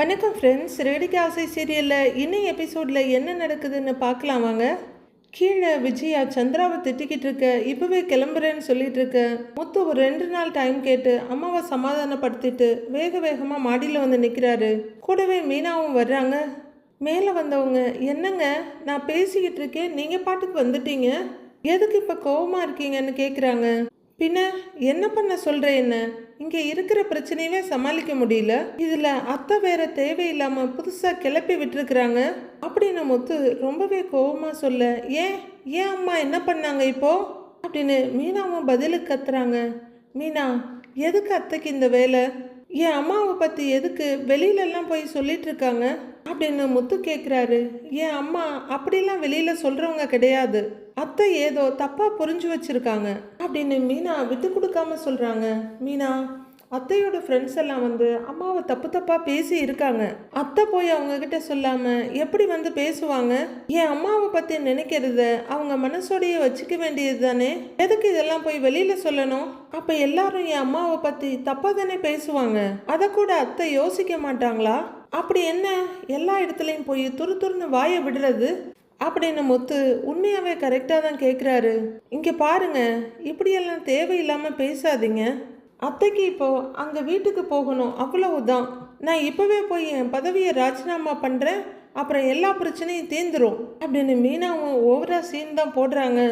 வணக்கம் ஃப்ரெண்ட்ஸ். ரேடிகா ஆசை சீரியலில் இன்னும் எபிசோடில் என்ன நடக்குதுன்னு பார்க்கலாம் வாங்க. கீழே விஜயா சந்திராவை திட்டிக்கிட்டு இருக்க, இப்போவே கிளம்புறேன்னு சொல்லிட்டு இருக்க. முத்து ஒரு 2 நாள் டைம் கேட்டு அம்மாவை சமாதானப்படுத்திட்டு வேக வேகமாக மாடியில் வந்து நிற்கிறாரு. கூடவே மீனாவும் வர்றாங்க. மேலே வந்தவங்க, என்னங்க நான் பேசிக்கிட்டு இருக்கேன், நீங்கள் பாட்டுக்கு வந்துட்டீங்க, எதுக்கு இப்போ கோவமாக இருக்கீங்கன்னு கேட்குறாங்க. பின்ன என்ன பண்ண சொல்கிற, என்ன இங்கே இருக்கிற பிரச்சனையவே சமாளிக்க முடியல, இதில் அத்தை வேற தேவையில்லாமல் புதுசாக கிளப்பி விட்டுருக்குறாங்க அப்படின்னு முத்து ரொம்பவே கோபமாக சொல்ல, ஏன் ஏன் அம்மா என்ன பண்ணாங்க இப்போ அப்படின்னு மீனாவும் பதிலுக்கு கத்துறாங்க. மீனா, எதுக்கு அத்தைக்கு இந்த வேலை, என் அம்மாவை பற்றி எதுக்கு வெளியிலெல்லாம் போய் சொல்லிட்டு இருக்காங்க அப்படின்னு முத்து கேட்குறாரு. என் அம்மா அப்படிலாம் வெளியில் சொல்கிறவங்க கிடையாது, அத்தை ஏதோ தப்பாக புரிஞ்சு வச்சுருக்காங்க அப்படின்னு மீனா விட்டு கொடுக்காம சொல்கிறாங்க. மீனா, அத்தையோட ஃப்ரெண்ட்ஸ் எல்லாம் வந்து அம்மாவை தப்பு தப்பாக பேசி இருக்காங்க, அத்தை போய் அவங்கக்கிட்ட சொல்லாமல் எப்படி வந்து பேசுவாங்க, என் அம்மாவை பற்றி நினைக்கிறத அவங்க மனசோடையே வச்சுக்க வேண்டியது தானே, எதுக்கு இதெல்லாம் போய் வெளியில் சொல்லணும், அப்போ எல்லாரும் என் அம்மாவை பற்றி தப்பாக தானே பேசுவாங்க, அதை கூட அத்தை யோசிக்க மாட்டாங்களா, அப்படி என்ன எல்லா இடத்துலையும் போய் துரு துருன்னு வாயை விடுறது அப்படின்னு முத்து உண்மையாகவே கரெக்டாக தான் கேட்குறாரு. இங்கே பாருங்க, இப்படியெல்லாம் தேவையில்லாமல் பேசாதீங்க, அத்தைக்கு இப்போ அங்கே வீட்டுக்கு போகணும், அவ்வளவுதான், நான் இப்போவே போய் என் பதவியை ராஜினாமா பண்ணுறேன், அப்புறம் எல்லா பிரச்சனையும் தீர்ந்துரும் அப்படின்னு மீனாவும் ஓவரா சீன் தான் போடுறாங்க.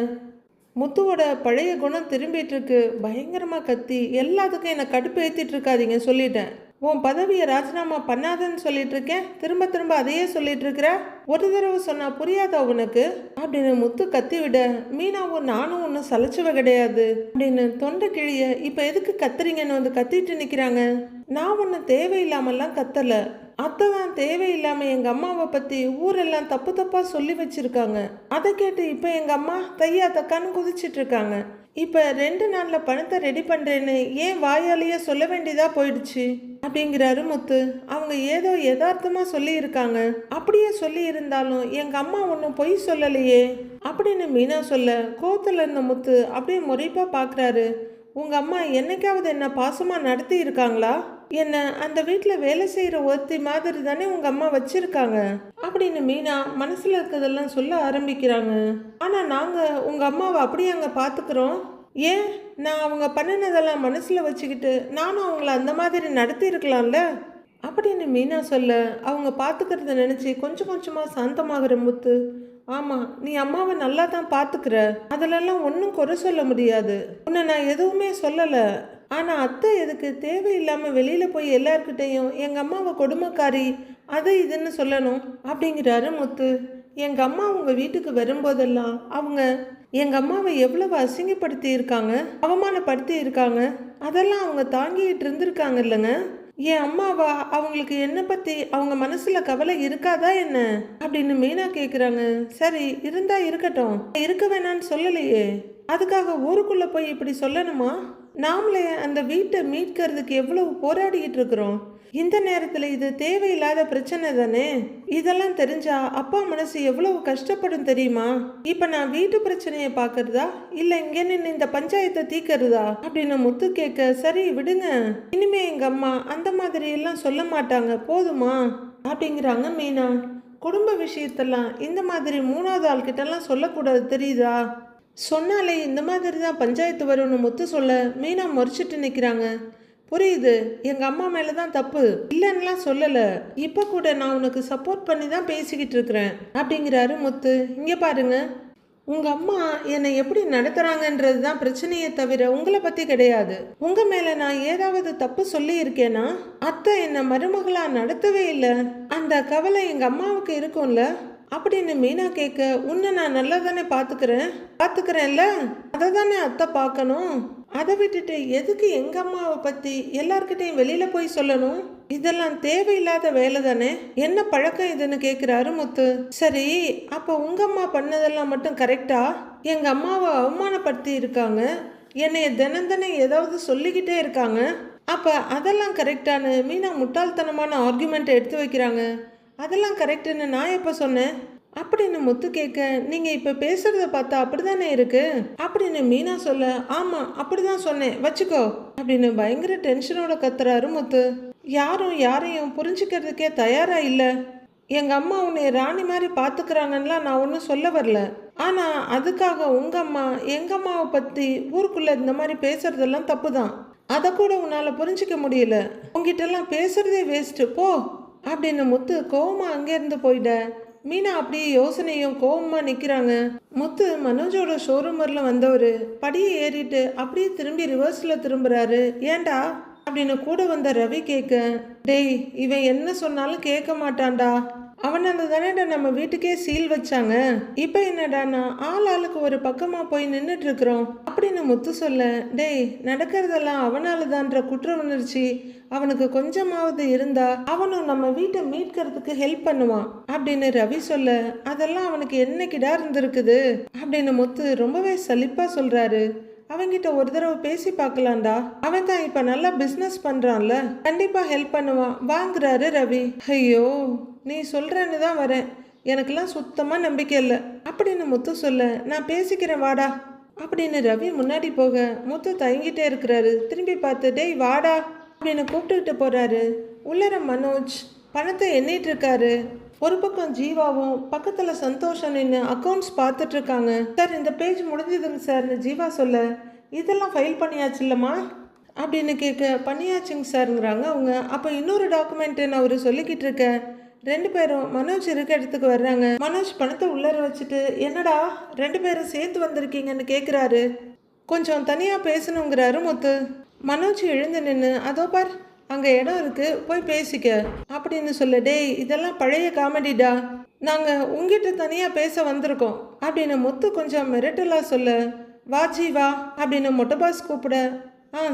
முத்துவோட பழைய குணம் திரும்பிட்டு இருக்கு. பயங்கரமாக கத்தி எல்லாத்துக்கும் என்னை கடுப்பு ஏற்றிட்டு இருக்காதீங்க, சொல்லிட்டேன், உன் பதவியை ராஜினாமா பண்ணாதன்னு சொல்லிட்டு இருக்கேன், திரும்ப திரும்ப அதையே சொல்லிட்டு இருக்கிற, ஒரு தடவை சொன்னா புரியாதா உனக்கு அப்படின்னு முத்து கத்தி விட, மீனாவும் நானும் ஒன்றும் சலைச்சவ கிடையாது அப்படின்னு தொண்டை கிழிய, இப்போ எதுக்கு கத்துறீங்கன்னு வந்து கத்திட்டு நிற்கிறாங்க. நான் ஒன்றும் தேவையில்லாமல்லாம் கத்தலை, அத்தை தான் தேவையில்லாம எங்க அம்மாவை பத்தி ஊரெல்லாம் தப்பு தப்பா சொல்லி வச்சிருக்காங்க, அதை கேட்டு இப்போ எங்க அம்மா தையா தக்கான்னு குதிச்சிட்டு இருக்காங்க, இப்போ 2 நாளில் பணத்தை ரெடி பண்ணுறேன்னு ஏன் வாயாலேயே சொல்ல வேண்டியதா போயிடுச்சு அப்படிங்கிறாரு முத்து. அவங்க ஏதோ யதார்த்தமாக சொல்லியிருக்காங்க, அப்படியே சொல்லி இருந்தாலும் எங்கள் அம்மா ஒன்றும் பொய் சொல்லலையே அப்படின்னு மீனா சொல்ல, கோத்தில் இருந்த முத்து அப்படியே முறைப்பாக பார்க்குறாரு. உங்கள் அம்மா என்னைக்காவது என்ன பாசமாக நடத்தி இருக்காங்களா, என்ன அந்த வீட்டில் வேலை செய்கிற ஒருத்தி மாதிரி தானே உங்கள் அம்மா வச்சுருக்காங்க அப்படின்னு மீனா மனசில் இருக்கிறதெல்லாம் சொல்ல ஆரம்பிக்கிறாங்க. ஆனால் நாங்கள் உங்கள் அம்மாவை அப்படியே அங்கே பார்த்துக்கிறோம், ஏன் நான் அவங்க பண்ணினதெல்லாம் மனசில் வச்சுக்கிட்டு நானும் அவங்கள அந்த மாதிரி நடத்தி இருக்கலாம்ல அப்படின்னு மீனா சொல்ல, அவங்க பார்த்துக்கிறத நினச்சி கொஞ்சம் கொஞ்சமாக சாந்தமாகிற முத்து, ஆமாம் நீ அம்மாவை நல்லா தான் பார்த்துக்கிற, அதிலெல்லாம் ஒன்றும் குறை சொல்ல முடியாது, உன்னை நான் எதுவுமே சொல்லலை, ஆனால் அத்தை எதுக்கு தேவையில்லாமல் வெளியில் போய் எல்லார்கிட்டையும் எங்கள் அம்மாவை கொடுமைக்காரி அது இதுன்னு சொல்லணும் அப்படிங்கிறாரு முத்து. எங்கள் அம்மா உங்கள் வீட்டுக்கு வரும்போதெல்லாம் அவங்க எங்கள் அம்மாவை எவ்வளவு அசிங்கப்படுத்தி இருக்காங்க, அவமானப்படுத்தி இருக்காங்க, அதெல்லாம் அவங்க தாங்கிட்டு இருந்திருக்காங்க இல்லைங்க, என் அம்மாவா அவங்களுக்கு என்னை பற்றி அவங்க மனசில் கவலை இருக்காதா என்ன அப்படின்னு மீனா கேட்குறாங்க. சரி இருந்தா இருக்கட்டும், இருக்க வேணான்னு சொல்லலையே, அதுக்காக ஊருக்குள்ளே போய் இப்படி சொல்லணுமா, நாமளே அந்த வீட்டை மீட்கிறதுக்கு எவ்வளவு போராடிக்கிட்டு இருக்கிறோம், இந்த நேரத்தில் இது தேவையில்லாத பிரச்சனை தானே, இதெல்லாம் தெரிஞ்சா அப்பா மனசு எவ்வளவு கஷ்டப்படும் தெரியுமா, இப்போ நான் வீட்டு பிரச்சனையை பார்க்கறதா இல்லை இங்கே நின்று இந்த பஞ்சாயத்தை தீக்கிறதா அப்படின்னு முத்து கேட்க, சரி விடுங்க, இனிமே எங்கள் அம்மா அந்த மாதிரி எல்லாம் சொல்ல மாட்டாங்க போதுமா அப்படிங்கிறாங்க மீனா. குடும்ப விஷயத்தெல்லாம் இந்த மாதிரி 3வது ஆள்கிட்டலாம் சொல்லக்கூடாது தெரியுதா, சொன்னாலே இந்த மாதிரி தான் பஞ்சாயத்து வரும்னு முத்து சொல்ல, மீனா முறைச்சிட்டு நிற்கிறாங்க. புரியுது, எங்கள் அம்மா மேலே தான் தப்பு இல்லைன்னுலாம் சொல்லலை, இப்போ கூட நான் உனக்கு சப்போர்ட் பண்ணி தான் பேசிக்கிட்டு இருக்கிறேன் அப்படிங்கிறாரு முத்து. இங்கே பாருங்க, உங்கள் அம்மா என்னை எப்படி நடத்துகிறாங்கன்றது தான் பிரச்சனையே தவிர உங்களை பற்றி கிடையாது, உங்கள் மேலே நான் ஏதாவது தப்பு சொல்லி இருக்கேனா, அத்தை என்னை மருமகளாக நடத்தவே இல்லை, அந்த கவலை எங்கள் அம்மாவுக்கு இருக்கும்ல அப்படின்னு மீனா கேட்க, உன்னை நான் நல்லா தானே பார்த்துக்கிறேன்ல, அதை தானே அத்தை பார்க்கணும், அதை விட்டுட்டு எதுக்கு எங்கள் அம்மாவை பற்றி எல்லார்கிட்டையும் வெளியில் போய் சொல்லணும், இதெல்லாம் தேவையில்லாத வேலை தானே, என்ன பழக்கம் இதுன்னு கேட்குறாரு முத்து. சரி அப்போ உங்கள் அம்மா பண்ணதெல்லாம் மட்டும் கரெக்டா, எங்கள் அம்மாவை அவமானப்படுத்தி இருக்காங்க, என்னைய தினம் ஏதாவது சொல்லிக்கிட்டே இருக்காங்க, அப்போ அதெல்லாம் கரெக்டானு மீனா முட்டாள்தனமான ஆர்குமெண்ட் எடுத்து வைக்கிறாங்க. அதெல்லாம் கரெக்டுன்னு நான் எப்போ சொன்னேன் அப்படின்னு முத்து கேட்க, நீங்கள் இப்போ பேசுகிறத பார்த்தா அப்படி தானே இருக்கு அப்படின்னு மீனா சொல்ல, ஆமாம் அப்படி தான் சொன்னேன் வச்சுக்கோ அப்படின்னு பயங்கர டென்ஷனோட கத்துறாரு முத்து. யாரும் யாரையும் புரிஞ்சுக்கிறதுக்கே தயாரா இல்லை. எங்கள் அம்மா உன்னை ராணி மாதிரி பார்த்துக்கிறாங்கன்னெலாம் நான் ஒன்றும் சொல்ல வரல. ஆனால் அதுக்காக உங்கள் அம்மா எங்கள் அம்மாவை பற்றி ஊருக்குள்ளே இந்த மாதிரி பேசுகிறதெல்லாம் தப்பு தான். அதை கூட உன்னால் புரிஞ்சிக்க முடியல. உங்ககிட்டலாம் பேசுகிறதே வேஸ்ட்டு போ அப்படின்னு முத்து கோவமாக அங்கேருந்து போயிட. மீனா அப்படியே யோசனையும் கோவமாக நிற்கிறாங்க. முத்து மனோஜோட ஷோரூமரில் வந்தவர் படியை ஏறிட்டு அப்படியே திரும்பி ரிவர்ஸில் திரும்புகிறாரு. ஏண்டா அப்படின்னு கூட வந்த ரவி கேட்க, டேய் இவன் என்ன சொன்னாலும் கேட்க மாட்டான்டா. அவனால தானேடா நம்ம வீட்டுக்கே சீல் வச்சாங்க. இப்போ என்னடானா ஆளுக்கு ஒரு பக்கமாக போய் நின்றுட்டு இருக்கிறோம் அப்படின்னு முத்து சொல்ல, டேய் நடக்கிறதெல்லாம் அவனால தான்ற குற்ற உணர்ச்சி அவனுக்கு கொஞ்சமாவது இருந்தா அவனும் நம்ம வீட்டை மீட்கிறதுக்கு ஹெல்ப் பண்ணுவான் அப்படின்னு ரவி சொல்ல, அதெல்லாம் அவனுக்கு என்னைக்கிடா இருந்திருக்குது அப்படின்னு முத்து ரொம்பவே சலிப்பா சொல்றாரு. அவங்கிட்ட ஒரு தடவை பேசி பார்க்கலாம்டா. அவன் தான் இப்ப நல்லா பிசினஸ் பண்றான்ல, கண்டிப்பா ஹெல்ப் பண்ணுவான் வாங்குறாரு ரவி. ஐயோ நீ சொல்றேன்னு தான் வரேன், எனக்கெல்லாம் சுத்தமா நம்பிக்கை இல்லை அப்படின்னு முத்து சொல்ல, நான் பேசிக்கிறேன் வாடா அப்படின்னு ரவி முன்னாடி போக முத்து தயங்கிட்டே இருக்கிறாரு. திரும்பி பார்த்து, டேய் வாடா அப்படின்னு கூப்பிட்டுக்கிட்டு போறாரு. உள்ளர மனோஜ் பணத்தை எண்ணிட்டு இருக்காரு. ஒரு பக்கம் ஜீவாவும் பக்கத்தில் சந்தோஷம் நின்று அக்கௌண்ட்ஸ் பார்த்துட்டு இருக்காங்க. சார் இந்த பேஜ் முடிஞ்சதுங்க சார்னு ஜீவா சொல்ல, இதெல்லாம் ஃபைல் பண்ணியாச்சு இல்லைம்மா அப்படின்னு கேட்க, பண்ணியாச்சுங்க சாருங்கிறாங்க அவங்க. அப்போ இன்னொரு டாக்குமெண்ட்டுன்னு அவர் சொல்லிக்கிட்டு இருக்க. ரெண்டு பேரும் மனோஜ் இருக்க இடத்துக்கு வர்றாங்க. மனோஜ் பணத்தை உள்ளர வச்சுட்டு, என்னடா ரெண்டு பேரும் சேர்ந்து வந்திருக்கீங்கன்னு கேட்குறாரு. கொஞ்சம் தனியாக பேசணுங்கிறாரு முத்து. மனோஜ் எழுந்து நின்று, அதோ பார் அங்கே இடம் இருக்கு போய் பேசிக்க அப்படின்னு சொல்ல, டேய் இதெல்லாம் பழைய காமெடிடா, நாங்கள் உங்ககிட்ட தனியாக பேச வந்திருக்கோம் அப்படின்னு முத்து கொஞ்சம் மிரட்டலாக சொல்ல, வா ஜீவா அப்படின்னு மொட்டை பாஸ் கூப்பிட,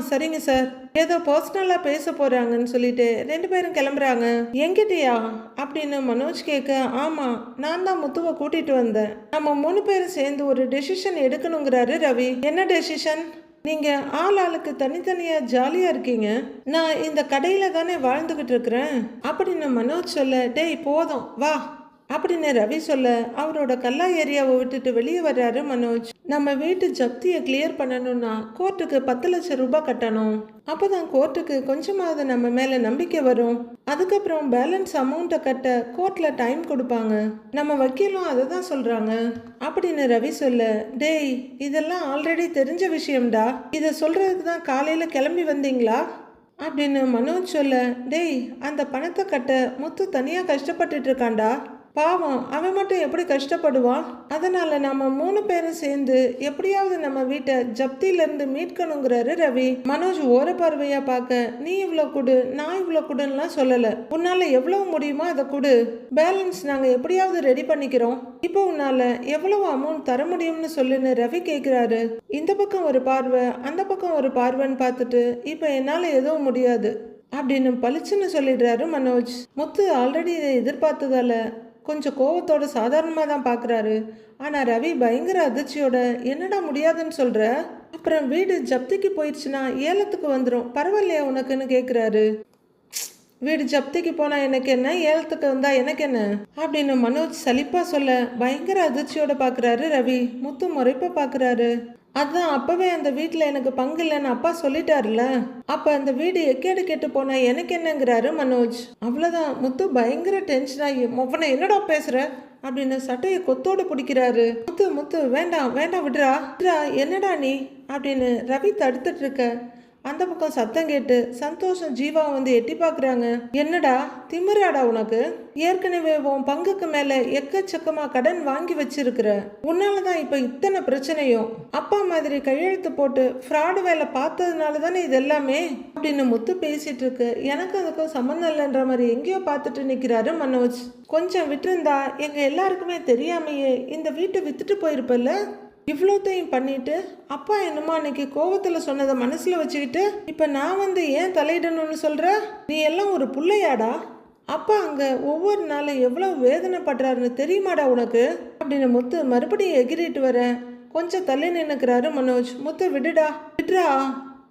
சரிங்க சார் ஏதோ பர்சனலாக பேச போகிறாங்கன்னு சொல்லிட்டு ரெண்டு பேரும் கிளம்புறாங்க. என்கிட்டயா அப்படின்னு மனோஜ் கேட்க, ஆமாம் நான் தான் முத்துவை கூட்டிகிட்டு வந்தேன். நம்ம 3 பேரும் சேர்ந்து ஒரு டெசிஷன் எடுக்கணுங்கிறாரு ரவி. என்ன டெசிஷன்? நீங்கள் ஆளுக்கு தனித்தனியாக ஜாலியாக இருக்கீங்க, நான் இந்த கடையில் தானே வாழ்ந்துக்கிட்டு இருக்கிறேன் அப்படின்னு மனோஜ் சொல்ல, டேய் போதும் வா அப்படின்னு ரவி சொல்ல, அவரோட கல்லா ஏரியாவை விட்டுட்டு வெளியே வர்றாரு மனோஜ். நம்ம வீட்டு ஜப்தியை கிளியர் பண்ணணும்னா கோர்ட்டுக்கு 10 லட்சம் ரூபாய் கட்டணும். அப்போதான் கோர்ட்டுக்கு கொஞ்சமாவது நம்ம மேலே நம்பிக்கை வரும். அதுக்கப்புறம் பேலன்ஸ் அமௌண்ட்டை கட்ட கோர்ட்டில் டைம் கொடுப்பாங்க. நம்ம வக்கீலும் அதை தான் சொல்கிறாங்க அப்படின்னு ரவி சொல்ல, டேய் இதெல்லாம் ஆல்ரெடி தெரிஞ்ச விஷயம்டா, இதை சொல்கிறதுக்கு தான் காலையில் கிளம்பி வந்தீங்களா அப்படின்னு மனோஜ் சொல்ல, டேய் அந்த பணத்தை கட்ட முத்து தனியாக கஷ்டப்பட்டுட்டு இருக்காண்டா, பாவம் அவன் மட்டும் எப்படி கஷ்டப்படுவான். அதனால நம்ம 3 பேரும் சேர்ந்து எப்படியாவது நம்ம வீட்டை ஜப்தியிலேருந்து மீட்கணுங்கிறாரு ரவி. மனோஜ் ஓர பார்வையா பார்க்க, நீ இவ்வளோ கொடு நான் இவ்வளோ கொடுன்னுலாம் சொல்லலை, உன்னால எவ்வளவு முடியுமோ அதை கொடு, பேலன்ஸ் நாங்கள் எப்படியாவது ரெடி பண்ணிக்கிறோம், இப்போ உன்னால எவ்வளவு அமௌண்ட் தர முடியும்னு சொல்லுன்னு ரவி கேட்குறாரு. இந்த பக்கம் ஒரு பார்வை அந்த பக்கம் ஒரு பார்வைன்னு பார்த்துட்டு, இப்போ என்னால் எதுவும் முடியாது அப்படின்னு பளிச்சுன்னு சொல்லிடுறாரு மனோஜ். முத்து ஆல்ரெடி இதை எதிர்பார்த்ததால கொஞ்சம் கோவத்தோட சாதாரணமாக தான் பார்க்குறாரு. ஆனால் ரவி பயங்கர அதிர்ச்சியோட, என்னடா முடியாதுன்னு சொல்கிற, அப்புறம் வீடு ஜப்திக்கு போயிடுச்சுன்னா ஏலத்துக்கு வந்துடும், பரவாயில்லையா உனக்குன்னு கேட்குறாரு. வீடு ஜப்திக்கு போனால் எனக்கு என்ன, ஏலத்துக்கு வந்தால் எனக்கு என்ன அப்படின்னு மனோஜ் சலிப்பாக சொல்ல, பயங்கர அதிர்ச்சியோட பார்க்குறாரு ரவி. முத்து முறைப்பாக பார்க்குறாரு. அதான் அப்பவே அந்த வீட்டில் எனக்கு பங்கு இல்லைன்னு அப்பா சொல்லிட்டாருல, அப்போ அந்த வீடு எக்கேடு கெட்டு போனா எனக்கு என்னங்கிறாரு மனோஜ். அவ்வளோதான் முத்து பயங்கர டென்ஷன் ஆகி, மொவனை என்னடா பேசுற அப்படின்னு சட்டையை கொத்தோடு பிடிக்கிறாரு. முத்து முத்து வேண்டாம் வேண்டாம் விடுறா விடுறா, என்னடா நீ அப்படின்னு ரவி தடுத்துட்டு இருக்க. அந்த பக்கம் சத்தம் கேட்டு சந்தோஷம் ஜீவா வந்து எட்டி பார்க்குறாங்க. என்னடா திமிராடா உனக்கு, ஏற்கனவே உன் பங்குக்கு மேலே எக்கச்சக்கமாக கடன் வாங்கி வச்சிருக்கிற, உன்னால தான் இப்போ இத்தனை பிரச்சனையும், அப்பா மாதிரி கையெழுத்து போட்டு ஃப்ராடு வேலை பார்த்ததுனால தானே இது எல்லாமே அப்படின்னு முத்து பேசிட்டு இருக்கு. எனக்கு அதுக்கும் சம்மந்தம் இல்லைன்ற மாதிரி எங்கேயோ பார்த்துட்டு நிற்கிறாரு மனோஜ். கொஞ்சம் விட்டுருந்தா எங்கள் எல்லாருக்குமே தெரியாமையே இந்த வீட்டை வித்துட்டு போயிருப்பல்ல, இவ்வளோத்தையும் பண்ணிட்டு அப்பா என்னமோ அன்னைக்கு கோவத்தில் சொன்னதை மனசில் வச்சுக்கிட்டு இப்போ நான் வந்து ஏன் தலையிடணும்னு சொல்கிற, நீ எல்லாம் ஒரு பிள்ளையாடா, அப்பா அங்கே ஒவ்வொரு நாளும் எவ்வளோ வேதனைப்படுறாருன்னு தெரியுமாடா உனக்கு அப்படின்னு முத்து மறுபடியும் எகிரிட்டு வர கொஞ்சம் தள்ளி நின்னுக்கிறாரு மனோஜ். முத்து விடுடா விடுறா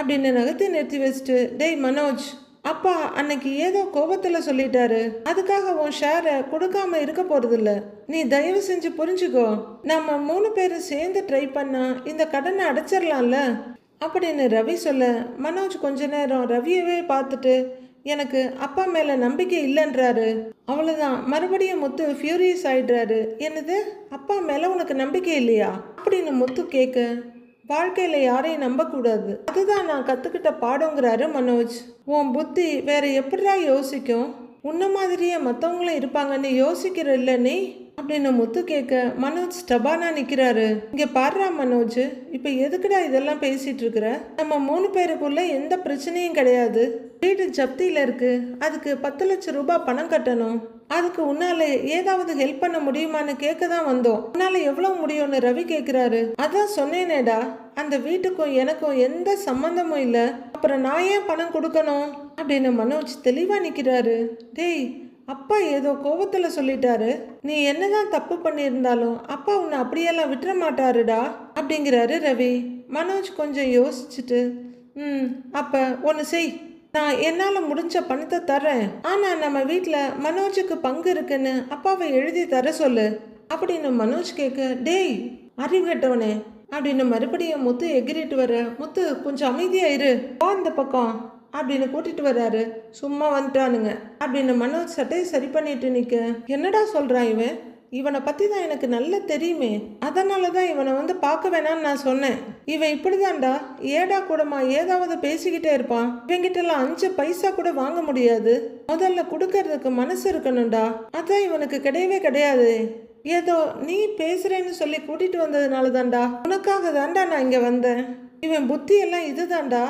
அப்படின்னு நகர்த்தி நிறுத்தி வச்சுட்டு, டேய் மனோஜ் அப்பா அன்னைக்கு ஏதோ கோபத்தில் சொல்லிட்டாரு, அதுக்காக உன் ஷேரை கொடுக்காம இருக்க போறதில்ல, நீ தயவு செஞ்சு புரிஞ்சுக்கோ, நம்ம 3 பேரும் சேர்ந்து ட்ரை பண்ணா இந்த கடனை அடைச்சிடலாம்ல அப்படின்னு ரவி சொல்ல, மனோஜ் கொஞ்ச நேரம் ரவியவே பார்த்துட்டு, எனக்கு அப்பா மேலே நம்பிக்கை இல்லைன்றாரு. அவ்வளோதான், மறுபடியும் முத்து ஃபியூரியஸ் ஆயிடுறாரு. என்னது, அப்பா மேலே உனக்கு நம்பிக்கை இல்லையா அப்படின்னு முத்து கேட்க, வாழ்க்கையில் யாரையும் நம்பக்கூடாது, அதுதான் நான் கற்றுக்கிட்ட பாடங்கிறாரு மனோஜ். உன் புத்தி வேற எப்படிடா யோசிக்கும், உன்ன மாதிரியே மற்றவங்களும் இருப்பாங்கன்னு யோசிக்கிற இல்லை நீ அப்படின்னு முத்து கேட்க, மனோஜ் ஸ்டபானா நிற்கிறாரு. இங்கே பாடுறா மனோஜ், இப்போ எதுக்குடா இதெல்லாம் பேசிட்டு இருக்கிற? நம்ம 3 பேருக்குள்ள எந்த பிரச்சனையும் கிடையாது. வீடு ஜப்தியில் இருக்கு, அதுக்கு 10 லட்சம் ரூபாய் பணம் கட்டணும். அதுக்கு உன்னால ஏதாவது ஹெல்ப் பண்ண முடியுமான்னு கேட்க தான் வந்தோம். உன்னால எவ்வளவு முடியும்னு ரவி கேட்கிறாரு. அதான் சொன்னேனேடா, அந்த வீட்டுக்கும் எனக்கும் எந்த சம்பந்தமும் இல்லை, அப்புறம் நான் ஏன் பணம் கொடுக்கணும் அப்படின்னு மனோஜ் தெளிவா நிற்கிறாரு. டேய், அப்பா ஏதோ கோபத்தில் சொல்லிட்டாரு, நீ என்னதான் தப்பு பண்ணியிருந்தாலும் அப்பா உன்னை அப்படியெல்லாம் விட்டுற மாட்டாருடா அப்படிங்கிறாரு ரவி. மனோஜ் கொஞ்சம் யோசிச்சுட்டு, அப்போ ஒன்று செய், நான் என்னால் முடிஞ்ச பணத்தை தர்றேன், ஆனால் நம்ம வீட்டில் மனோஜுக்கு பங்கு இருக்குன்னு அப்பாவை எழுதி தர சொல்லு அப்படின்னு மனோஜ் கேட்க, டேய் அறிவு கெட்டவனே அப்படின்னு மறுபடியும் முத்து எகிரிட்டு வர, முத்து கொஞ்சம் அமைதியாயிரு, வா இந்த பக்கம் அப்படின்னு கூட்டிட்டு வர்றாரு. சும்மா வந்துட்டானுங்க அப்படின்னு மனோஜ் சட்டையை சரி பண்ணிட்டு நிற்க, என்னடா சொல்கிறான் இவன், இவனை பற்றி தான் எனக்கு நல்லா தெரியுமே, அதனால தான் இவனை வந்து பார்க்க வேணான்னு நான் சொன்னேன். இவன் இப்படிதான்டா, ஏடா கூடமா ஏதாவது பேசிக்கிட்டே இருப்பான். இவங்கிட்டலாம் 5 பைசா கூட வாங்க முடியாது. முதல்ல கொடுக்கறதுக்கு மனசு இருக்கணும்டா, அதான் இவனுக்கு கிடையவே கிடையாது. ஏதோ நீ பேசுறேன்னு சொல்லி கூட்டிட்டு வந்ததுனால தான்டா, உனக்காக தான்டா நான் இங்கே வந்தேன். இவன் புத்தி எல்லாம் இதுதான்டா,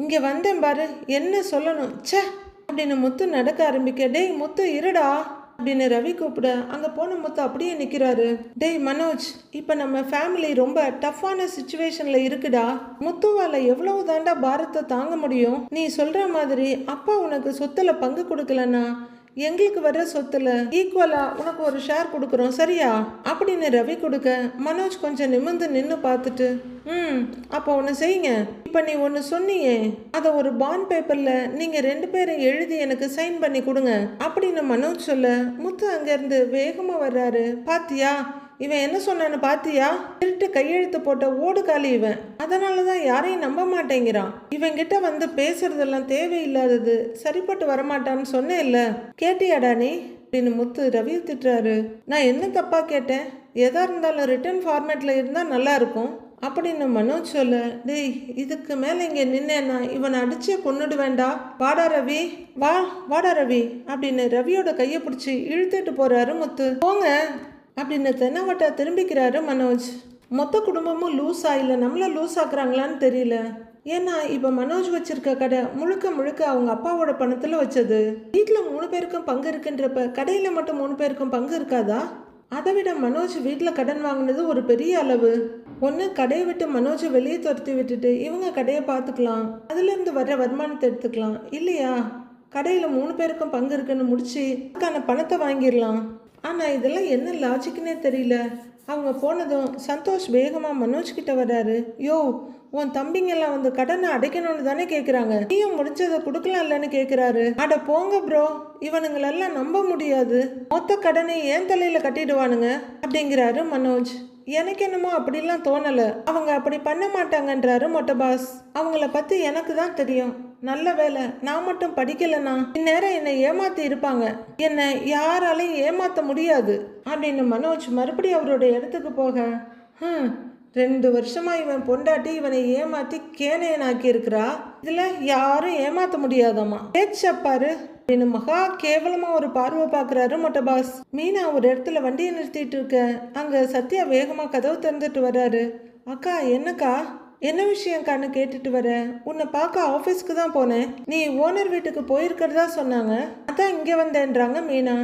இங்கே வந்தேன் பாரு, என்ன சொல்லணும் ச்சே அப்படின்னு முத்து நடக்க ஆரம்பிக்க, டேய் முத்து இருடா அப்படின்னு ரவி கூப்பிட, அங்கே போன முத்து அப்படியே நிற்கிறாரு. டேய் மனோஜ், இப்போ நம்ம ஃபேமிலி ரொம்ப டஃப்பான சுச்சுவேஷனில் இருக்குடா. முத்துவால் எவ்வளவு தாண்டா பாரத்தை தாங்க முடியும்? நீ சொல்கிற மாதிரி அப்பா உனக்கு சொத்தில் பங்கு கொடுக்கலன்னா எங்களுக்கு வர்ற சொத்துல ஈக்குவலா உனக்கு ஒரு ஷேர் கொடுக்குறோம், சரியா அப்படின்னு ரவி கொடுக்க, மனோஜ் கொஞ்சம் நிமிர்ந்து நின்று பார்த்துட்டு, அப்போ ஒன்று செய்யுங்க, இப்போ நீ ஒன்று சொன்னியே அதை ஒரு பாண்ட் பேப்பரில் நீங்கள் 2 பேரும் எழுதி எனக்கு சைன் பண்ணி கொடுங்க அப்படின்னு மனோஜ் சொல்ல, முத்து அங்கேருந்து வேகமாக வர்றாரு. பாத்தியா இவன் என்ன சொன்னான்னு பாத்தியா, திருட்டு கையெழுத்து போட்ட ஓடுகாலி இவன், அதனால தான் யாரையும் நம்ப மாட்டேங்கிறான். இவங்கிட்ட வந்து பேசுறதெல்லாம் தேவையில்லாதது, சரிப்பட்டு வரமாட்டான்னு சொன்னேன் இல்ல, கேட்டியாடா நீ அப்படின்னு முத்து ரவி திட்டுறாரு. நான் என்ன தப்பா கேட்டேன், எதா இருந்தாலும் ரிட்டன் ஃபார்மேட்ல இருந்தால் நல்லா இருக்கும் அப்படின்னு மனோஜ் சொல்ல, டேய் இதுக்கு மேலே இங்கே நின்னேன்னா இவனை அடிச்சே கொன்னுடு வேண்டா, வாடா ரவி, வாடா ரவி அப்படின்னு ரவியோட கையை பிடிச்சி இழுத்துட்டு போறாரு முத்து. போங்க அப்படின்னு தென்னவட்டா திரும்பிக்கிறாரு மனோஜ். மொத்த குடும்பமும் லூஸா இல்லை நம்மள லூஸ் ஆக்குறாங்களான்னு தெரியல. ஏன்னா இப்போ மனோஜ் வச்சிருக்க கடை முழுக்க முழுக்க அவங்க அப்பாவோட பணத்தில் வச்சது. வீட்டில் 3 பேருக்கும் பங்கு இருக்குன்றப்ப கடையில் மட்டும் 3 பேருக்கும் பங்கு இருக்காதா? அதை விட மனோஜ் வீட்டில் கடன் வாங்கினது ஒரு பெரிய அளவு. ஒன்று கடையை விட்டு மனோஜை வெளியே துரத்தி விட்டுட்டு இவங்க கடையை பார்த்துக்கலாம், அதுலேருந்து வர்ற வருமானத்தை எடுத்துக்கலாம், இல்லையா கடையில் 3 பேருக்கும் பங்கு இருக்குன்னு முடிச்சு அதுக்கான பணத்தை வாங்கிடலாம். ஆனால் இதெல்லாம் என்ன லாஜிக்குன்னே தெரியல. அவங்க போனதும் சந்தோஷ் வேகமாக மனோஜ் கிட்ட வர்றாரு. யோ, உன் தம்பிங்கெல்லாம் வந்து கடனை அடைக்கணும்னு தானே கேட்குறாங்க, நீயும் முடிச்சதை கொடுக்கலாம் இல்லைன்னு கேட்குறாரு. அட போங்க ப்ரோ, இவனுங்களெல்லாம் நம்ப முடியாது, மொத்த கடனை ஏன் தலையில் கட்டிடுவானுங்க அப்படிங்கிறாரு மனோஜ். எனக்கு என்னமோ அப்படிலாம் தோணலை, அவங்க அப்படி பண்ண மாட்டாங்கன்றாரு மொட்டை பாஸ். அவங்கள பற்றி எனக்கு தான் தெரியும், நல்ல வேலை நான் மட்டும் படிக்கலைன்னா இந்நேரம் என்னை ஏமாத்தி இருப்பாங்க, என்னை யாராலையும் ஏமாற்ற முடியாது அப்படின்னு மனோஜ் மறுபடியும் அவரோட இடத்துக்கு போக, 2 வருஷமா இவன் பொண்டாட்டி இவனை ஏமாத்தி கேனையனாக்கி இருக்கிறா, இதுல யாரும் ஏமாத்த முடியாதம்மா, பேச்சப்பாரு அப்படின்னு மகா கேவலமா ஒரு பார்வை பார்க்குறாரு மொட்டை பாஸ். மீனா ஒரு இடத்துல வண்டியை நிறுத்திட்டு இருக்க, அங்க சத்யா வேகமா கதவு திறந்துட்டு வர்றாரு. அக்கா என்னக்கா, என்ன விஷயம்க்கான்னு கேட்டுட்டு வர, உன்னை பார்க்க ஆஃபீஸ்க்கு தான் போனேன், நீ ஓனர் வீட்டுக்கு போயிருக்கிறதா சொன்னாங்க, அதான் இங்கே வந்தேன்றாங்க மீனா.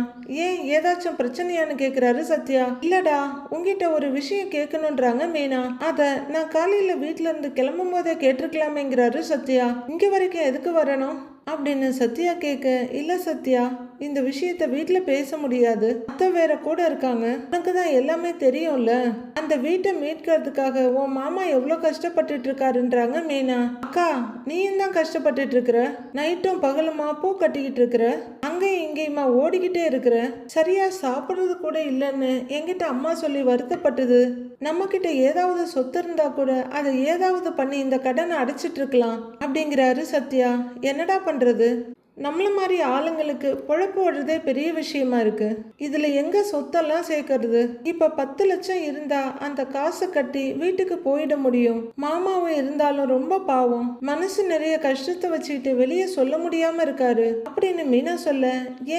ஏன் ஏதாச்சும் பிரச்சனையான்னு கேட்குறாரு சத்யா. இல்லடா, உங்ககிட்ட ஒரு விஷயம் கேட்கணுன்றாங்க மீனா, அதை நான் காலையில் வீட்டில இருந்து கிளம்பும் போதே கேட்டிருக்கலாமேங்கிறாரு சத்யா. இங்கே வரைக்கும் எதுக்கு வரணும் அப்படின்னு சத்யா கேட்க, இல்லை சத்யா இந்த விஷயத்த வீட்டில் பேச முடியாது, அத்தை வேற கூட இருக்காங்க, உனக்கு தான் எல்லாமே தெரியும்ல, அந்த வீட்டை மீட்கிறதுக்காக உன் மாமா எவ்வளோ கஷ்டப்பட்டுட்டு இருக்காருன்றாங்க மீனா. அக்கா நீயும் தான் கஷ்டப்பட்டுட்டு இருக்கிற, நைட்டும் பகலுமா பூ கட்டிக்கிட்டு இருக்கிற, அங்கேயும் இங்கேயுமா ஓடிக்கிட்டே இருக்கிற, சரியா சாப்பிட்றது கூட இல்லைன்னு என்கிட்ட அம்மா சொல்லி வருத்தப்பட்டது, நம்ம கிட்ட ஏதாவது சொத்து இருந்தா கூட அதை ஏதாவது பண்ணி இந்த கடனை அடைச்சிட்டு இருக்கலாம் அப்படிங்கிறாரு சத்யா. என்னடா பண்றது, நம்மள மாதிரி ஆளுங்களுக்கு பொழப்பு ஓடுறதே பெரிய விஷயமா இருக்கு. இதுல எங்க சொத்தெல்லாம் சேர்க்கறது? இப்ப 10 லட்சம் இருந்தா அந்த காசை கட்டி வீட்டுக்கு போயிட முடியும். மாமாவும் இருந்தாலும் ரொம்ப பாவம், மனசு நிறைய கஷ்டத்தை வச்சுக்கிட்டு வெளியே சொல்ல முடியாம இருக்காரு அப்படின்னு மீனா சொல்ல,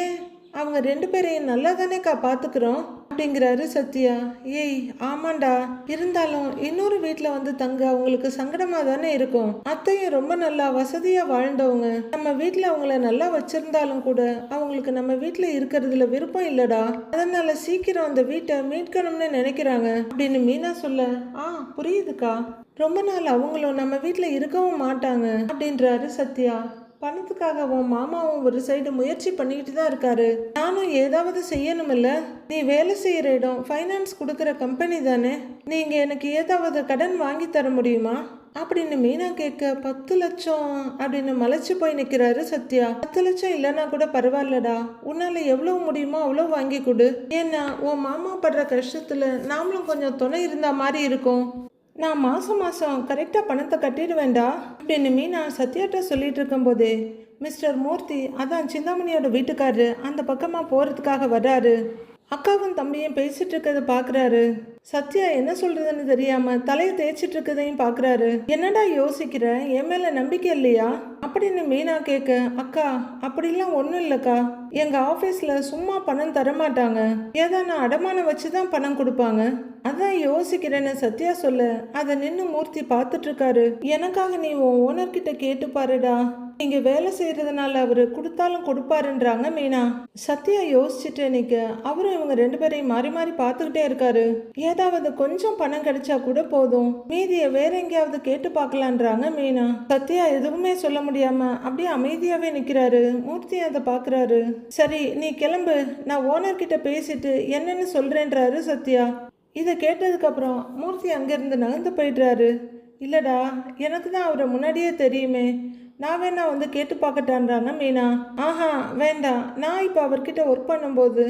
ஏன் அவங்க 2 பேரையும் நல்லா தானேக்கா பார்த்துக்கிறோம் அப்படிங்கிறாரு சத்யா. ஏய் ஆமாண்டா, இருந்தாலும் இன்னொரு வீட்டில் வந்து தங்க அவங்களுக்கு சங்கடமாக தானே இருக்கும். அத்தையும் ரொம்ப நல்லா வசதியாக வாழ்ந்தவங்க. நம்ம வீட்டில் அவங்கள நல்லா வச்சிருந்தாலும் கூட அவங்களுக்கு நம்ம வீட்டில் இருக்கிறதுல விருப்பம் இல்லடா. அதனால சீக்கிரம் அந்த வீட்டை மீட்கணும்னு நினைக்கிறாங்க அப்படின்னு மீனா சொல்ல, புரியுதுக்கா, ரொம்ப நாள் அவங்களும் நம்ம வீட்டில் இருக்கவும் மாட்டாங்க அப்படின்றாரு சத்யா. பணத்துக்காக உன் மாமாவும் ஒரு சைடு முயற்சி பண்ணிக்கிட்டு தான் இருக்காரு. நானும் ஏதாவது செய்யணுமில்ல. நீ வேலை செய்கிற இடம் ஃபைனான்ஸ் கொடுக்குற கம்பெனி தானே, நீங்க எனக்கு ஏதாவது கடன் வாங்கி தர முடியுமா அப்படின்னு மீனா கேட்க, 10 லட்சம் அப்படின்னு மலைச்சு போய் நிற்கிறாரு சத்யா. 10 லட்சம் இல்லைன்னா கூட பரவாயில்லடா, உன்னால எவ்வளவு முடியுமோ அவ்வளோ வாங்கி கொடு. ஏன்னா உன் மாமா படுற கஷ்டத்துல நாமளும் கொஞ்சம் துணை இருந்த மாதிரி இருக்கும். நான் மாதம் கரெக்டாக பணத்தை கட்டிடுவேண்டா அப்படின்னு மீனா சத்யாட்ட சொல்லிட்டு இருக்கும்போதே மிஸ்டர் மூர்த்தி, அதான் சிந்தாமணியோட வீட்டுக்காரரு, அந்த பக்கமாக போகிறதுக்காக வர்றாரு. அக்காவும் தம்பியும் பேசிட்டு இருக்கிறத பார்க்குறாரு. சத்யா என்ன சொல்றதுன்னு தெரியாம தலையை தேய்ச்சிட்டு இருக்கதையும் பார்க்குறாரு. என்னடா யோசிக்கிற, என் மேல நம்பிக்கை இல்லையா அப்படின்னு மீனா கேட்க, அக்கா அப்படிலாம் ஒன்றும் இல்லைக்கா, எங்கள் ஆஃபீஸில் சும்மா பணம் தரமாட்டாங்க, ஏதான அடமானம் வச்சு தான் பணம் கொடுப்பாங்க, அதான் யோசிக்கிறேன்னு சத்யா சொல்ல, அதை நின்று மூர்த்தி பார்த்துட்டு இருக்காரு. எனக்காக நீ உன் ஓனர்கிட்ட கேட்டு பாருடா, இங்கே வேலை செய்கிறதுனால அவர் கொடுத்தாலும் கொடுப்பாருன்றாங்க மீனா. சத்யா யோசிச்சுட்டு நிற்க, அவரும் இவங்க 2 பேரையும் மாறி மாறி பார்த்துக்கிட்டே இருக்காரு. ஏதாவது கொஞ்சம் பணம் கிடைச்சா கூட போதும், மீதியை வேற எங்கேயாவது கேட்டு பார்க்கலான்றாங்க மீனா. சத்யா எதுவுமே சொல்ல முடியாம அப்படியே அமைதியாவே நிற்கிறாரு. மூர்த்தி அதை பார்க்குறாரு. சரி நீ கிளம்பு, நான் ஓனர்கிட்ட பேசிட்டு என்னன்னு சொல்றேன்றாரு சத்யா. இதை கேட்டதுக்கப்புறம் மூர்த்தி அங்கேருந்து நகர்ந்து போயிடுறாரு. இல்லடா, எனக்கு தான் அவரை முன்னாடியே தெரியுமே, நான் வேணா வந்து கேட்டு பார்க்கட்டான்றாங்க மீனா. வேண்டாம், நான் இப்போ அவர்கிட்ட ஒர்க் பண்ணும்போது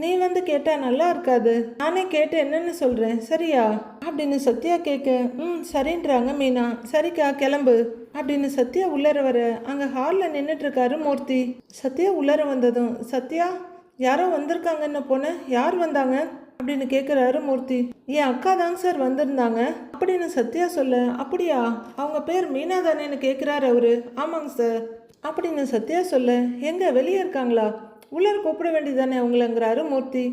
நீ வந்து கேட்டா நல்லா இருக்காது, நானே கேட்டு என்னன்னு சொல்றேன் சரியா அப்படின்னு சத்யா கேட்க, சரின்றாங்க மீனா. சரிக்கா கிளம்பு அப்படின்னு சத்யா உள்ளர வர அங்கே ஹாலில் நின்றுட்டு இருக்காரு மூர்த்தி. சத்யா உள்ளர வந்ததும், சத்யா யாரோ வந்திருக்காங்கன்னு போன, யார் வந்தாங்க அப்படின்னு கேட்குறாரு மூர்த்தி. என் அக்கா தாங்க சார் வந்திருந்தாங்க அப்படின்னு சத்யா சொல்ல, அப்படியா, அவங்க பேர் மீனா தானேன்னு கேட்குறாரு அவரு. ஆமாங்க சார் அப்படின்னு சத்யா சொல்ல, எங்க வெளியே இருக்காங்களா, உள்ளர கூப்பிட வேண்டியதானே அவங்களங்கிறாரு மூர்த்தி.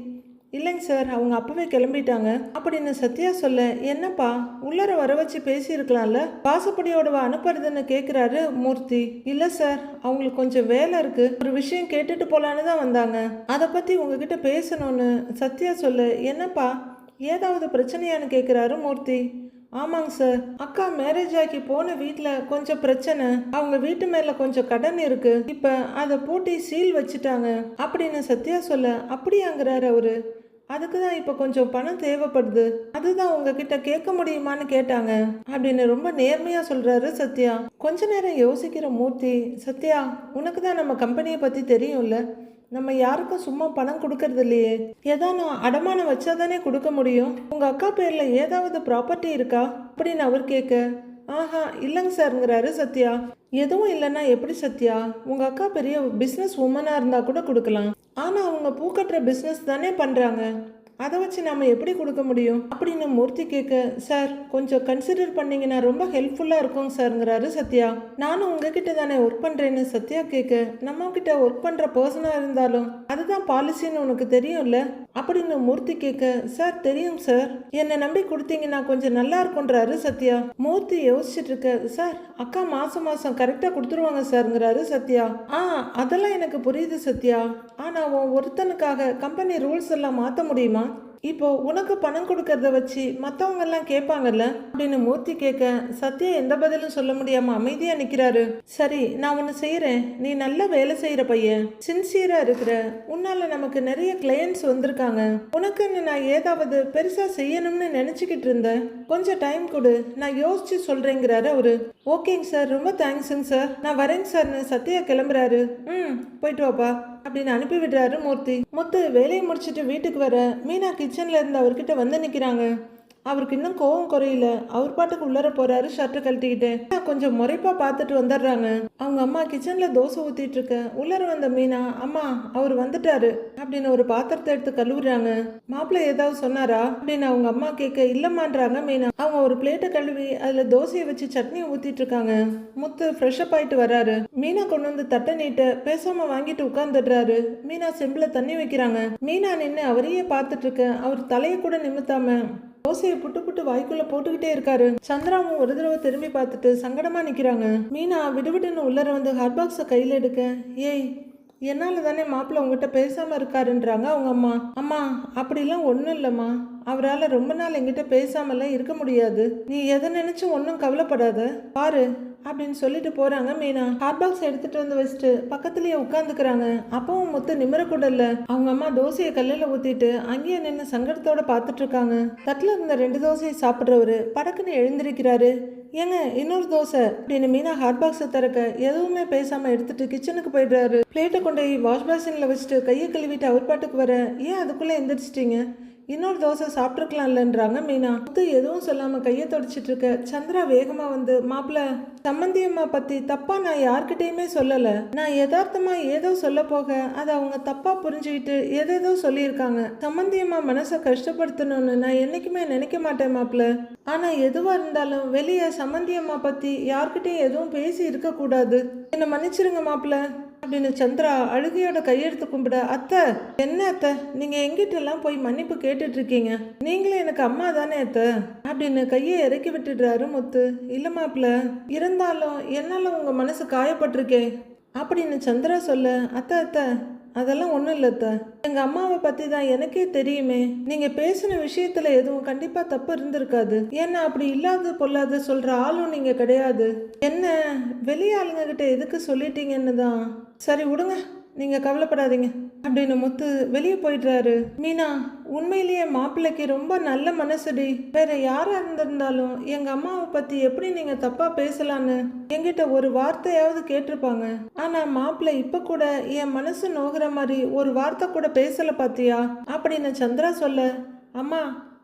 இல்லைங்க சார், அவங்க அப்பவே கிளம்பிட்டாங்க அப்படின்னு சத்யா சொல்ல, என்னப்பா உள்ளர வர வச்சு பேசியிருக்கலாம்ல, வாசப்படியோட அனுப்புறதுன்னு கேட்குறாரு மூர்த்தி. இல்லை சார், அவங்களுக்கு கொஞ்சம் வேலை இருக்கு, ஒரு விஷயம் கேட்டுட்டு போலான்னு தான் வந்தாங்க, அதை பற்றி உங்ககிட்ட பேசணும்னு சத்யா சொல்ல, என்னப்பா ஏதாவது பிரச்சனையான்னு கேட்குறாரு மூர்த்தி. ஆமாங்க சார், அக்கா மேரேஜ் ஆகி போன வீட்டில் கொஞ்சம் பிரச்சனை, அவங்க வீட்டு மேலே கொஞ்சம் கடன் இருக்கு, இப்போ அதை பூட்டி சீல் வச்சுட்டாங்க அப்படின்னு சத்யா சொல்ல, அப்படியாங்கிறாரு அவரு. அதுக்கு தான் இப்போ கொஞ்சம் பணம் தேவைப்படுது, அதுதான் உங்ககிட்ட கேட்க முடியுமான்னு கேட்டாங்க அப்படின்னு ரொம்ப நேர்மையாக சொல்கிறாரு சத்யா. கொஞ்ச நேரம் யோசிக்கிற மூர்த்தி, சத்யா உனக்கு தான் நம்ம கம்பெனியை பற்றி தெரியும்ல, நம்ம யாருக்கும் சும்மா பணம் கொடுக்கறது இல்லையே, ஏதானும் அடமானம் வச்சாதானே கொடுக்க முடியும், உங்கள் அக்கா பேரில் ஏதாவது ப்ராப்பர்ட்டி இருக்கா அப்படின்னு அவர் கேட்க, இல்லைங்க சார்ங்கிறாரு சத்யா. எதுவும் இல்லைன்னா எப்படி சத்யா, உங்கள் அக்கா பெரிய பிஸ்னஸ் உமனாக இருந்தால் கூட கொடுக்கலாம், ஆனால் அவங்க பூக்கட்டுற பிஸ்னஸ் தானே பண்ணுறாங்க, அதை வச்சு நாம் எப்படி கொடுக்க முடியும் அப்படின்னு மூர்த்தி கேட்க, சார் கொஞ்சம் கன்சிடர் பண்ணிங்கன்னா ரொம்ப ஹெல்ப்ஃபுல்லாக இருக்குங்க சார்ங்கிறாரு சத்யா. நானும் உங்ககிட்ட தானே ஒர்க் பண்ணுறேன்னு சத்யா கேட்க, நம்ம கிட்ட ஒர்க் பண்ணுற பர்சனாக இருந்தாலும் அதுதான் பாலிசின்னு உனக்கு தெரியும்ல அப்படின்னு மூர்த்தி கேட்க, சார் தெரியும் சார், என்னை நம்பி கொடுத்தீங்கன்னா கொஞ்சம் நல்லா இருக்கும்ன்றாரு சத்யா. மூர்த்தி யோசிச்சுட்டு இருக்க, சார் அக்கா மாதம் கரெக்டாக கொடுத்துருவாங்க சார்ங்கிறாரு சத்யா. அதெல்லாம் எனக்கு புரியுது சத்யா, ஆனால் உன் ஒருத்தனுக்காக கம்பெனி ரூல்ஸ் எல்லாம் மாற்ற முடியுமா, இப்போ உனக்கு பணம் கொடுக்கறத வச்சு மற்றவங்க எல்லாம் கேட்பாங்கல்ல அப்படின்னு மூர்த்தி கேட்க, சத்யா எந்த பதிலும் சொல்ல முடியாம அமைதியா நிக்கிறாரு. சரி நான் ஒன்று செய்யறேன், நீ நல்ல வேலை செய்யற பையன், சின்சியரா இருக்கிற, உன்னால நமக்கு நிறைய கிளையன்ட்ஸ் வந்திருக்காங்க, உனக்குன்னு நான் ஏதாவது பெருசா செய்யணும்னு நினைச்சுக்கிட்டு இருந்தேன், கொஞ்சம் டைம் கொடு, நான் யோசிச்சு சொல்றேங்கிறாரு அவரு. ஓகேங்க சார், ரொம்ப தேங்க்ஸுங்க சார், நான் வரேங்க சார்னு சத்யா கிளம்புறாரு. போயிட்டு வாப்பா அப்படின்னு அனுப்பி விடுறாரு மூர்த்தி. முத்து வேலையை முடிச்சுட்டு வீட்டுக்கு வர மீனா கிச்சன்ல இருந்து அவர்கிட்ட வந்து நிற்கிறாங்க. அவருக்கு இன்னும் கோவம் குறையல. அவர் பாட்டுக்கு உள்ளர போறாரு ஷர்ட்டை கழட்டிக்கிட்டு. கொஞ்சம் முறைப்பா பார்த்துட்டு வந்துடுறாங்க. அவங்க அம்மா கிச்சன்ல தோசை ஊத்திட்டு இருக்க உள்ளர வந்த மீனா, அம்மா அவர் வந்துட்டாரு அப்படின்னு ஒரு பாத்திரத்தை எடுத்து கழுவுறாங்க. மாப்பிள்ளை ஏதாவது சொன்னாரா அப்படின்னு அவங்க அம்மா கேட்க இல்லம்மான்றாங்க மீனா. அவங்க ஒரு பிளேட்டை கழுவி அதுல தோசையை வச்சு சட்னியை ஊத்திட்டு இருக்காங்க. முத்து ஃப்ரெஷ் அப் ஆயிட்டு வராரு. மீனா கொண்டு வந்து தட்டை நீட்ட பேசாம வாங்கிட்டு உட்கார்ந்துடுறாரு. மீனா செம்பில் தண்ணி வைக்கிறாங்க. மீனா நின்று அவரையே பார்த்துட்டு இருக்க. அவர் தலையை கூட நிமித்தாம தோசையை புட்டு புட்டு வாய்க்குள்ள போட்டுக்கிட்டே இருக்காரு. சந்திராவும் ஒரு தடவை திரும்பி பார்த்துட்டு சங்கடமா நிக்கிறாங்க. மீனா விடுவிடுன்னு உள்ளர வந்து ஹாட் பாக்ஸை கையில எடுக்க, ஏய் என்னால தானே மாப்பிள்ள உங்ககிட்ட பேசாம இருக்காருன்றாங்க அவங்க அம்மா. அம்மா அப்படிலாம் ஒன்றும் இல்லைம்மா, அவரால் ரொம்ப நாள் எங்கிட்ட பேசாமலாம் இருக்க முடியாது. நீ எதை நினைச்சும் ஒன்றும் கவலைப்படாத பாரு அப்படின்னு சொல்லிட்டு போறாங்க மீனா. ஹாட் பாக்ஸ் எடுத்துட்டு வந்து வச்சுட்டு பக்கத்துலயே உட்காந்துக்கிறாங்க. அப்பவும் முத்து நிமிரக்கூடல. அவங்க அம்மா தோசையை கல்லில் ஊத்திட்டு அங்கேயே நின்று சங்கடத்தோட பார்த்துட்டு இருக்காங்க. தட்டில் இருந்த 2 தோசையை சாப்பிட்றவரு படக்குன்னு எழுந்திருக்கிறாரு. ஏங்க இன்னொரு தோசை அப்படின்னு மீனா ஹாட் பாக்ஸை திறக்க எதுவுமே பேசாம எடுத்துட்டு கிச்சனுக்கு போயிடுறாரு. பிளேட்டை கொண்டு வாஷ் பேசின்ல வச்சுட்டு கையை கழுவிட்டு அவர் பாட்டுக்கு வர, ஏன் அதுக்குள்ள எந்திரிச்சிட்டீங்க, இன்னொரு தோசை சாப்பிட்ருக்கலாம்லன்றாங்க மீனா. முத்து எதுவும் சொல்லாம கையை தொடச்சிட்டு இருக்க சந்திரா வேகமா வந்து, மாப்பிள்ள சம்மந்தியம்மா பத்தி தப்பா நான் யார்கிட்டயுமே சொல்லல, நான் யதார்த்தமா ஏதோ சொல்ல போக அதை அவங்க தப்பா புரிஞ்சுக்கிட்டு ஏதேதோ சொல்லியிருக்காங்க. சம்மந்தியம்மா மனசை கஷ்டப்படுத்தணும்னு நான் என்னைக்குமே நினைக்க மாட்டேன் மாப்பிள்ள. ஆனா எதுவா இருந்தாலும் வெளியே சம்மந்தியம்மா பத்தி யார்கிட்டயும் எதுவும் பேசி இருக்க கூடாது, என்னை மன்னிச்சிருங்க மாப்பிள்ள அப்படின்னு சந்திரா அழுகையோட கையெடுத்து கும்பிட, அத்தை என்ன அத்தை நீங்க எங்கிட்டெல்லாம் போய் மன்னிப்பு கேட்டுட்டு இருக்கீங்க, நீங்களே எனக்கு அம்மா தானே அத்தை அப்படின்னு கையை இறக்கி விட்டுடுறாரு முத்து. இல்ல மாப்பிள்ள, இருந்தாலும் என்னால உங்க மனசு காயப்பட்டிருக்கே அப்படின்னு சந்திரா சொல்ல, அத்தை அத்தை அதெல்லாம் ஒன்றும் இல்லை அத்தை, எங்கள் அம்மாவை பற்றி தான் எனக்கே தெரியுமே, நீங்கள் பேசின விஷயத்தில் எதுவும் கண்டிப்பாக தப்பு இருந்திருக்காது. ஏன்னா அப்படி இல்லாத பொல்லாத சொல்கிற ஆளும் நீங்கள் கிடையாது. என்ன வெளியே ஆளுங்க கிட்ட எதுக்கு சொல்லிட்டீங்கன்னு தான். சரி விடுங்க, நீங்கள் கவலைப்படாதீங்க அப்படின்னு முத்து வெளியே போயிடுறாரு. மீனா, உண்மையிலேயே மாப்பிள்ளைக்கு ரொம்ப நல்ல மனசுடி. வேற யாரா இருந்திருந்தாலும் எங்க அம்மாவை பத்தி எப்படி நீங்க தப்பா பேசலான்னு என்கிட்ட ஒரு வார்த்தையாவது கேட்டிருப்பாங்க. ஆனா மாப்பிள்ளை இப்ப கூட என் மனசு நோகிற மாதிரி ஒரு வார்த்தை கூட பேசல பாத்தியா அப்படின்னு சந்திரா சொல்ல, அம்மா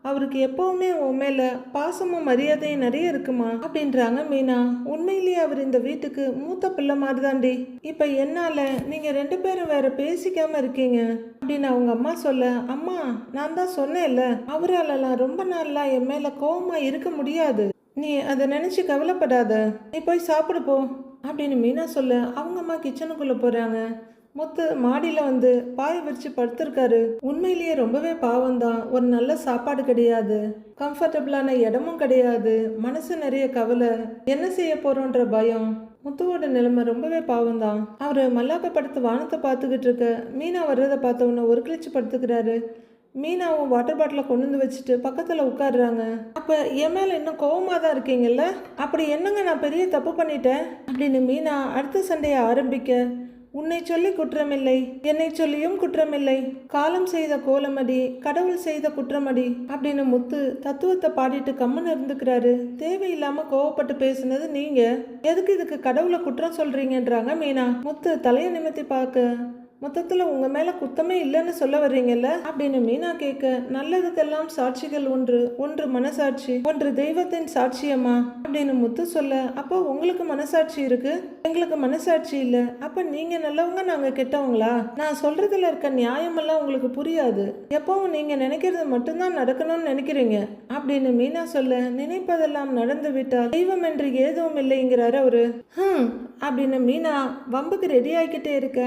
அவருக்கு எப்பவுமே உன் மேல பாசமும் மரியாதையும் நிறைய இருக்குமா அப்படின்றாங்க மீனா. உண்மையிலேயே அவர் இந்த வீட்டுக்கு மூத்த பிள்ளை மாதிரி தாண்டி. இப்ப என்னால நீங்க 2 பேரும் வேற பேசிக்காம இருக்கீங்க அப்படின்னு அவங்க அம்மா சொல்ல, அம்மா நான் தான் சொன்னேன்ல, அவராலலாம் ரொம்ப நாளா என் மேல கோவமா இருக்க முடியாது, நீ அதை நினைச்சு கவலைப்படாத, நீ போய் சாப்பிடு போ அப்படின்னு மீனா சொல்ல அவங்க அம்மா கிச்சனுக்குள்ள போறாங்க. முத்து மாடியில் வந்து பாய விரிச்சு படுத்திருக்காரு. உண்மையிலேயே ரொம்பவே பாவம்தான். ஒரு நல்ல சாப்பாடு கிடையாது, கம்ஃபர்டபுளான இடமும் கிடையாது, மனசு நிறைய கவலை, என்ன செய்ய போறோன்ற பயம். முத்துவோட நிலைமை ரொம்பவே பாவம்தான். அவரு மல்லாக்க படுத்து வானத்தை பார்த்துக்கிட்டு இருக்க மீனா வர்றதை பார்த்த உடனே ஒரு கிழிச்சு படுத்துக்கிறாரு. மீனாவும் வாட்டர் பாட்டிலை கொண்டு வந்து வச்சுட்டு பக்கத்தில் உட்காடுறாங்க. அப்போ என் மேலே இன்னும் கோவமாக தான் இருக்கீங்கல்ல, அப்படி என்னங்க நான் பெரிய தப்பு பண்ணிட்டேன் அப்படின்னு மீனா அடுத்த சண்டையை ஆரம்பிக்க, உன்னை சொல்லி குற்றமில்லை, என்னை சொல்லியும் குற்றமில்லை, காலம் செய்த கோலமடி, கடவுள் செய்த குற்றமடி அப்படின்னு முத்து தத்துவத்தை பாடிட்டு கம்முன்னு இருந்துக்கிறாரு. தேவையில்லாம கோவப்பட்டு பேசுனது நீங்க, எதுக்கு இதுக்கு கடவுளை குற்றம் சொல்றீங்கன்றாங்க மீனா. முத்து தலையை நிமித்தி பார்க்க, மொத்தத்தில் உங்கள் மேலே குத்தமே இல்லைன்னு சொல்ல வர்றீங்கல்ல அப்படின்னு மீனா கேட்க, நல்லதுக்கெல்லாம் சாட்சிகள் ஒன்று, ஒன்று மனசாட்சி, ஒன்று தெய்வத்தின் சாட்சியம்மா அப்படின்னு முத்து சொல்ல, அப்போ உங்களுக்கு மனசாட்சி இருக்கு, எங்களுக்கு மனசாட்சி இல்லை, அப்போ நீங்கள் நல்லவங்க நாங்கள் கெட்டவங்களா? நான் சொல்றதுல இருக்க நியாயமெல்லாம் உங்களுக்கு புரியாது, எப்பவும் நீங்கள் நினைக்கிறது மட்டும்தான் நடக்கணும்னு நினைக்கிறீங்க அப்படின்னு மீனா சொல்ல, நினைப்பதெல்லாம் நடந்து விட்டால் தெய்வம் என்று ஏதும் இல்லைங்கிறாரு அவரு. அப்படின்னு மீனா வம்புக்கு ரெடி ஆகிக்கிட்டே இருக்க,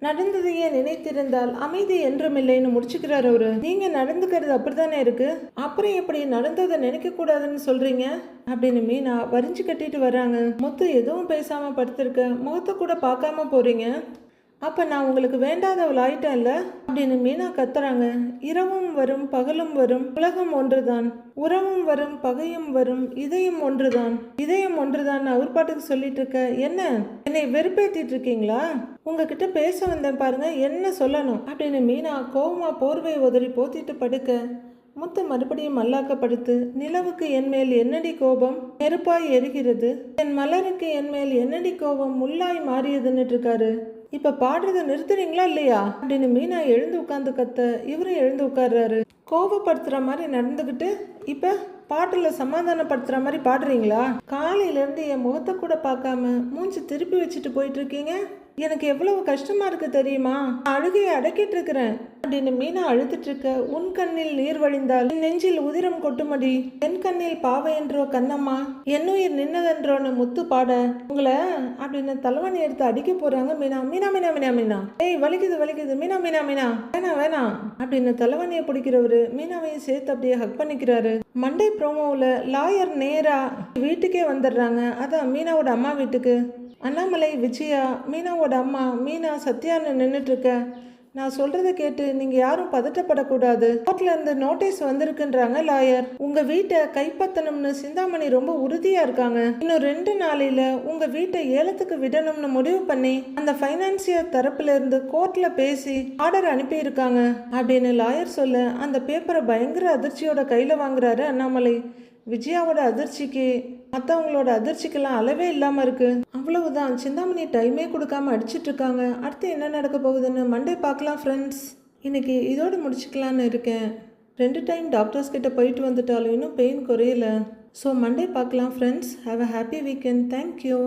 நடந்ததையே நினைத்திருந்தால் அமைதி என்றும் இல்லைன்னு முடிச்சுக்கிறார் அவரு. நீங்க நடந்துக்கிறது அப்படித்தானே இருக்கு, அப்புறம் எப்படி நடந்ததை நினைக்க கூடாதுன்னு சொல்றீங்க அப்படின்னு மீனா வரிஞ்சு கட்டிட்டு வர்றாங்க. முத்து எதுவும் பேசாம படுத்திருக்க, முகத்தை கூட பார்க்காம போறீங்க, அப்ப நான் உங்களுக்கு வேண்டாதவள் ஆயிட்டேன்ல அப்படின்னு மீனா கத்துறாங்க. இரவும் வரும் பகலும் வரும், உலகம் ஒன்றுதான், உறவும் வரும் பகையும் வரும், இதயம் ஒன்றுதான், இதயம் ஒன்றுதான் அவர் பாட்டுக்கு சொல்லிட்டு இருக்க. என்ன என்னை வெறுப்பேத்திட்டு இருக்கீங்களா? உங்ககிட்ட பேச வந்தேன் பாருங்க, என்ன சொல்லணும் அப்படின்னு மீனா கோவமா போர்வை உதறி போத்திட்டு படுக்க, முத்து மறுபடியும் மல்லாக்கப்படுத்து, நிலவுக்கு என் மேல் என்னடி கோபம் நெருப்பாய் எரிகிறது, என் மலருக்கு என் மேல் என்னடி கோபம் முள்ளாய் மாறியதுன்னு இருக்காரு. இப்ப பாடுறதை நிறுத்துறீங்களா இல்லையா அப்படின்னு மீனா எழுந்து உட்காந்து கத்த இவரும் எழுந்து உட்கார்றாரு. கோபப்படுத்துற மாதிரி நடந்துக்கிட்டு இப்ப பாட்டுல சமாதானப்படுத்துற மாதிரி பாடுறீங்களா? காலையில இருந்து என் முகத்தை கூட பார்க்காம மூஞ்சி திருப்பி வச்சுட்டு போயிட்டு இருக்கீங்க. எனக்கு எவ்வளவு கஷ்டமா இருக்கு தெரியுமா? அழுகையை அடக்கிட்டு இருக்கிறேன் அப்படின்னு மீனா அழுதுட்டு இருக்க, உன் கண்ணில் நீர் வழிந்தால் என் நெஞ்சில் உதிரம் கொட்டுமடி, என் கண்ணில் பாவை என்றோ கண்ணம்மா, என்னுயிர் நின்னதென்றோன்னு முத்து பாட உங்களை அப்படின்னு தலைவணி எடுத்து அடிக்க போறாங்க மீனா. மீனா மீனா மீனா மீனா ஏய் வலிக்குது வலிக்குது மீனா மீனா மீனா வேணாம் வேணாம் அப்படின்னு தலைவணியை பிடிக்கிறவரு மீனாவையும் சேர்த்து அப்படியே ஹக் பண்ணிக்கிறாரு. மண்டே ப்ரோமோவில் லாயர் நேரா வீட்டுக்கே வந்துடுறாங்க. அதான் மீனாவோட அம்மா வீட்டுக்கு. அண்ணாமலை, விஜயா, மீனாவோட அம்மா மீனா சத்யான்னு நின்றுட்டு இருக்க. நான் சொல்றத கேட்டு நீங்க யாரும் பதட்டப்படக்கூடாது. கோர்ட்ல இருந்து நோட்டீஸ் வந்திருக்குன்றாங்க லாயர். உங்க வீட்டை கைப்பற்றணும்னு சிந்தாமணி ரொம்ப உறுதியா இருக்காங்க. இன்னும் 2 நாளையில உங்க வீட்டை ஏலத்துக்கு விடணும்னு முடிவு பண்ணி அந்த பைனான்சியர் தரப்புல இருந்து கோர்ட்ல பேசி ஆர்டர் அனுப்பி இருக்காங்க அப்படின்னு லாயர் சொல்ல, அந்த பேப்பரை பயங்கர அதிர்ச்சியோட கையில வாங்குறாரு அண்ணாமலை. விஜயாவோட அதிர்ச்சிக்கு மற்றவங்களோட அதிர்ச்சிக்கெல்லாம் அளவே இல்லாமல் இருக்கு. அவ்வளவுதான், சிந்தாமணி டைமே கொடுக்காம அடிச்சிட்டு இருக்காங்க. அடுத்து என்ன நடக்க போகுதுன்னு மண்டே பார்க்கலாம் ஃப்ரெண்ட்ஸ். இன்னைக்கு இதோடு முடிச்சுக்கலான்னு இருக்கேன். 2 டைம் டாக்டர்ஸ் கிட்ட போயிட்டு வந்துட்டாலும் இன்னும் பெயின் குறையல. ஸோ மண்டே பார்க்கலாம் friends. Have a happy weekend. Thank you.